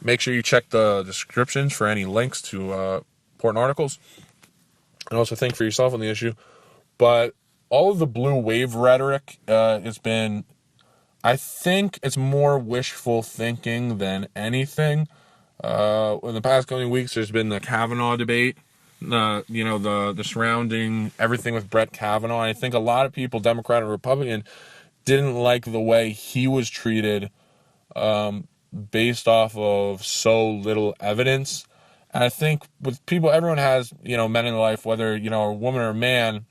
Make sure you check the descriptions for any links to important articles, and also think for yourself on the issue. But all of the blue wave rhetoric has been, I think it's more wishful thinking than anything. In the past coming weeks, there's been the Kavanaugh debate, the surrounding everything with Brett Kavanaugh. I think a lot of people, Democrat and Republican, didn't like the way he was treated based off of so little evidence. And I think with people, everyone has, men in life, whether, a woman or a man,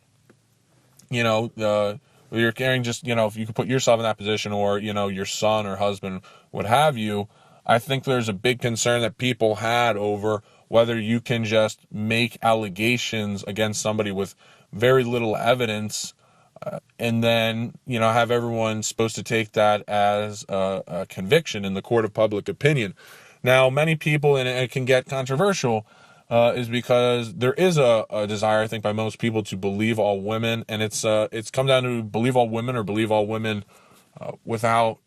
you're carrying just, if you could put yourself in that position or, your son or husband, what have you, I think there's a big concern that people had over whether you can just make allegations against somebody with very little evidence and then, have everyone supposed to take that as a conviction in the court of public opinion. Now, many people, and it can get controversial, is because there is a desire, I think, by most people to believe all women, and it's come down to believe all women or believe all women without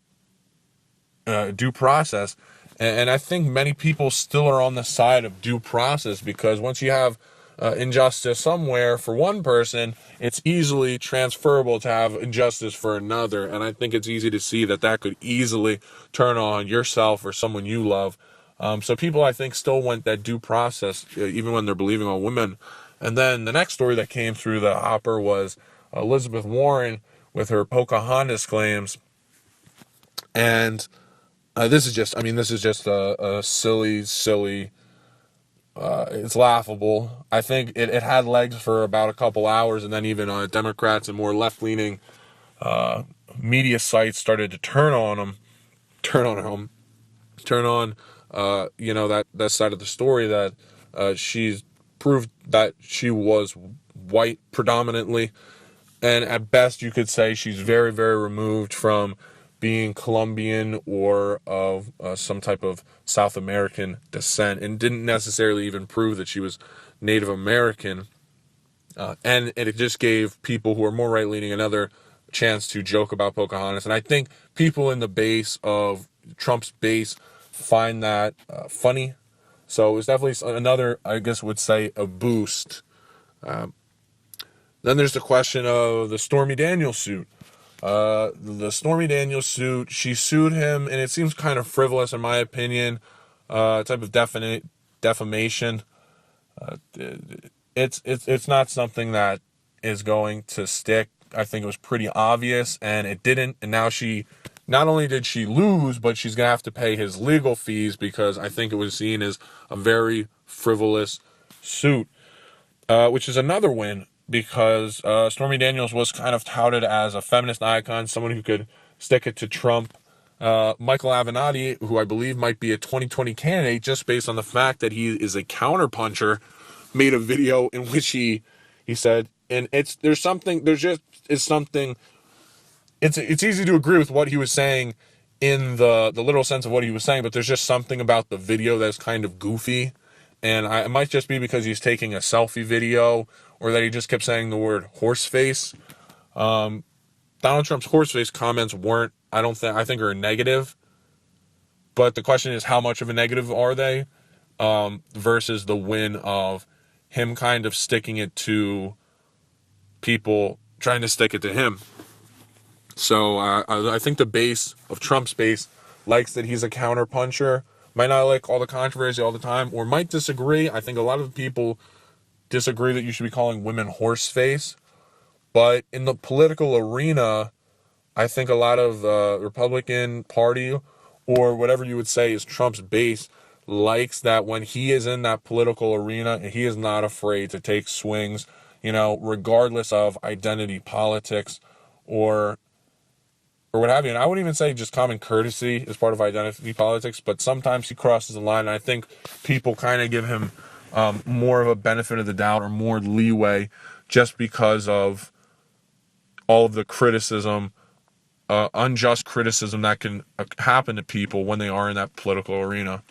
due process. And I think many people still are on the side of due process because once you have injustice somewhere for one person, it's easily transferable to have injustice for another. And I think it's easy to see that could easily turn on yourself or someone you love. So people, I think, still want that due process, even when they're believing all women. And then the next story that came through the hopper was Elizabeth Warren with her Pocahontas claims. And this is just a silly, it's laughable. I think it had legs for about a couple hours, and then even Democrats and more left-leaning media sites started to turn on that side of the story that she's proved that she was white predominantly, and at best you could say she's very, very removed from being Colombian or of some type of South American descent, and didn't necessarily even prove that she was Native American. And it just gave people who are more right-leaning another chance to joke about Pocahontas. And I think people in the base of Trump's base find that funny. So it was definitely another, I guess would say, a boost. Then there's the question of the Stormy Daniels suit. The Stormy Daniels suit, she sued him, and it seems kind of frivolous in my opinion, type of defamation. It's not something that is going to stick. I think it was pretty obvious, and it didn't. And now not only did she lose, but she's gonna have to pay his legal fees because I think it was seen as a very frivolous suit, which is another win because Stormy Daniels was kind of touted as a feminist icon, someone who could stick it to Trump. Michael Avenatti, who I believe might be a 2020 candidate just based on the fact that he is a counterpuncher, made a video in which he said, and it's easy to agree with what he was saying in the literal sense of what he was saying, but there's just something about the video that's kind of goofy. And it might just be because he's taking a selfie video or that he just kept saying the word horseface. Donald Trump's horseface comments weren't, I think are negative. But the question is, how much of a negative are they? Versus the win of him kind of sticking it to people trying to stick it to him. So I think the base of Trump's base likes that he's a counterpuncher. Might not like all the controversy all the time, or might disagree. I think a lot of people disagree that you should be calling women horseface. But in the political arena, I think a lot of Republican Party, or whatever you would say is Trump's base, likes that when he is in that political arena, he is not afraid to take swings, regardless of identity politics or what have you. And I wouldn't even say just common courtesy is part of identity politics, but sometimes he crosses the line, and I think people kind of give him more of a benefit of the doubt or more leeway just because of all of the criticism, unjust criticism that can happen to people when they are in that political arena.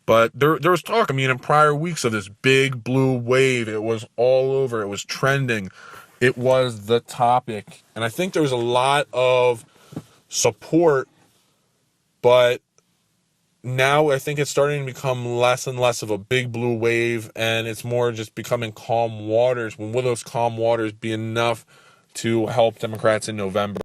But there was talk, in prior weeks of this big blue wave. It was all over. It was trending. It was the topic. And I think there was a lot of support, but now I think it's starting to become less and less of a big blue wave, and it's more just becoming calm waters. When will those calm waters be enough to help Democrats in November?